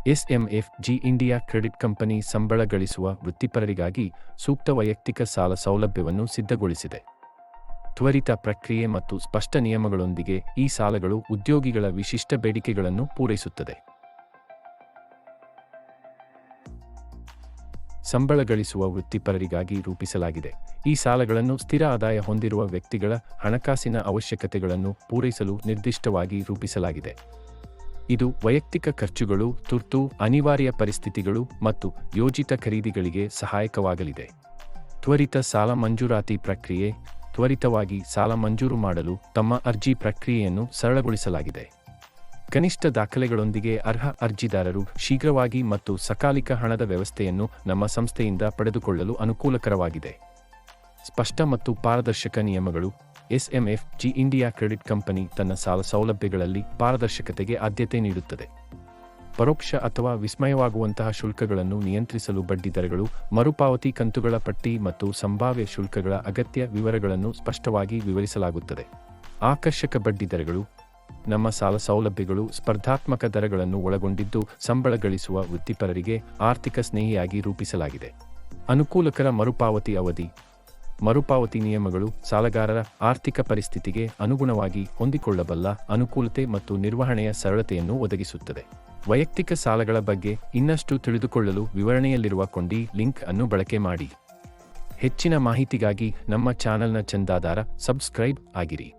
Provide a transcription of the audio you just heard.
ಎಸ್ಎಂಎಫ್ಜಿ India credit company ಸಂಬಳ ಗಳಿಸುವ ವೃತ್ತಿಪರರಿಗಾಗಿ ಸೂಕ್ತ ವೈಯಕ್ತಿಕ ಸಾಲ ಸೌಲಭ್ಯವನ್ನು ಸಿದ್ಧಗೊಳಿಸಿದೆ. ತ್ವರಿತ ಪ್ರಕ್ರಿಯೆ ಮತ್ತು ಸ್ಪಷ್ಟ ನಿಯಮಗಳೊಂದಿಗೆ ಈ ಸಾಲಗಳು ಉದ್ಯೋಗಿಗಳ ವಿಶಿಷ್ಟ ಬೇಡಿಕೆಗಳನ್ನು ಪೂರೈಸುತ್ತದೆ. ಸಂಬಳ ಗಳಿಸುವ ವೃತ್ತಿಪರರಿಗಾಗಿ ರೂಪಿಸಲಾಗಿದೆ. ಈ ಸಾಲಗಳನ್ನು ಸ್ಥಿರ ಆದಾಯ ಹೊಂದಿರುವ ವ್ಯಕ್ತಿಗಳ ಹಣಕಾಸಿನ ಅವಶ್ಯಕತೆಗಳನ್ನು ಪೂರೈಸಲು ನಿರ್ದಿಷ್ಟವಾಗಿ ರೂಪಿಸಲಾಗಿದೆ. ಇದು ವೈಯಕ್ತಿಕ ಖರ್ಚುಗಳು, ತುರ್ತು ಅನಿವಾರ್ಯ ಪರಿಸ್ಥಿತಿಗಳು ಮತ್ತು ಯೋಜಿತ ಖರೀದಿಗಳಿಗೆ ಸಹಾಯಕವಾಗಲಿದೆ. ತ್ವರಿತ ಸಾಲ ಮಂಜೂರಾತಿ ಪ್ರಕ್ರಿಯೆ. ತ್ವರಿತವಾಗಿ ಸಾಲ ಮಂಜೂರು ಮಾಡಲು ತಮ್ಮ ಅರ್ಜಿ ಪ್ರಕ್ರಿಯೆಯನ್ನು ಸರಳಗೊಳಿಸಲಾಗಿದೆ. ಕನಿಷ್ಠ ದಾಖಲೆಗಳೊಂದಿಗೆ ಅರ್ಹ ಅರ್ಜಿದಾರರು ಶೀಘ್ರವಾಗಿ ಮತ್ತು ಸಕಾಲಿಕ ಹಣದ ವ್ಯವಸ್ಥೆಯನ್ನು ನಮ್ಮ ಸಂಸ್ಥೆಯಿಂದ ಪಡೆದುಕೊಳ್ಳಲು ಅನುಕೂಲಕರವಾಗಿದೆ. ಸ್ಪಷ್ಟ ಮತ್ತು ಪಾರದರ್ಶಕ ನಿಯಮಗಳು. ಎಸ್ಎಂಎಫ್ಜಿ ಇಂಡಿಯಾ ಕ್ರೆಡಿಟ್ ಕಂಪನಿ ತನ್ನ ಸಾಲ ಸೌಲಭ್ಯಗಳಲ್ಲಿ ಪಾರದರ್ಶಕತೆಗೆ ಆದ್ಯತೆ ನೀಡುತ್ತದೆ. ಪರೋಕ್ಷ ಅಥವಾ ವಿಸ್ಮಯವಾಗುವಂತಹ ಶುಲ್ಕಗಳನ್ನು ನಿಯಂತ್ರಿಸಲು ಬಡ್ಡಿದರಗಳು, ಮರುಪಾವತಿ ಕಂತುಗಳ ಪಟ್ಟಿ ಮತ್ತು ಸಂಭಾವ್ಯ ಶುಲ್ಕಗಳ ಅಗತ್ಯ ವಿವರಗಳನ್ನು ಸ್ಪಷ್ಟವಾಗಿ ವಿವರಿಸಲಾಗುತ್ತದೆ. ಆಕರ್ಷಕ ಬಡ್ಡಿದರಗಳು. ನಮ್ಮ ಸಾಲ ಸೌಲಭ್ಯಗಳು ಸ್ಪರ್ಧಾತ್ಮಕ ದರಗಳನ್ನು ಒಳಗೊಂಡಿದ್ದು ಸಂಬಳ ಗಳಿಸುವ ವೃತ್ತಿಪರರಿಗೆ ಆರ್ಥಿಕ ಸ್ನೇಹಿಯಾಗಿ ರೂಪಿಸಲಾಗಿದೆ. ಅನುಕೂಲಕರ ಮರುಪಾವತಿ ಅವಧಿ. ಮರುಪಾವತಿ ನಿಯಮಗಳು ಸಾಲಗಾರರ ಆರ್ಥಿಕ ಪರಿಸ್ಥಿತಿಗೆ ಅನುಗುಣವಾಗಿ ಹೊಂದಿಕೊಳ್ಳಬಲ್ಲ ಅನುಕೂಲತೆ ಮತ್ತು ನಿರ್ವಹಣೆಯ ಸರಳತೆಯನ್ನು ಒದಗಿಸುತ್ತದೆ. ವೈಯಕ್ತಿಕ ಸಾಲಗಳ ಬಗ್ಗೆ ಇನ್ನಷ್ಟು ತಿಳಿದುಕೊಳ್ಳಲು ವಿವರಣೆಯಲ್ಲಿರುವ ಕೊಂಡಿ ಲಿಂಕ್ ಅನ್ನು ಬಳಕೆ ಮಾಡಿ. ಹೆಚ್ಚಿನ ಮಾಹಿತಿಗಾಗಿ ನಮ್ಮ ಚಾನೆಲ್ನ ಚಂದಾದಾರ ಸಬ್ಸ್ಕ್ರೈಬ್ ಆಗಿರಿ.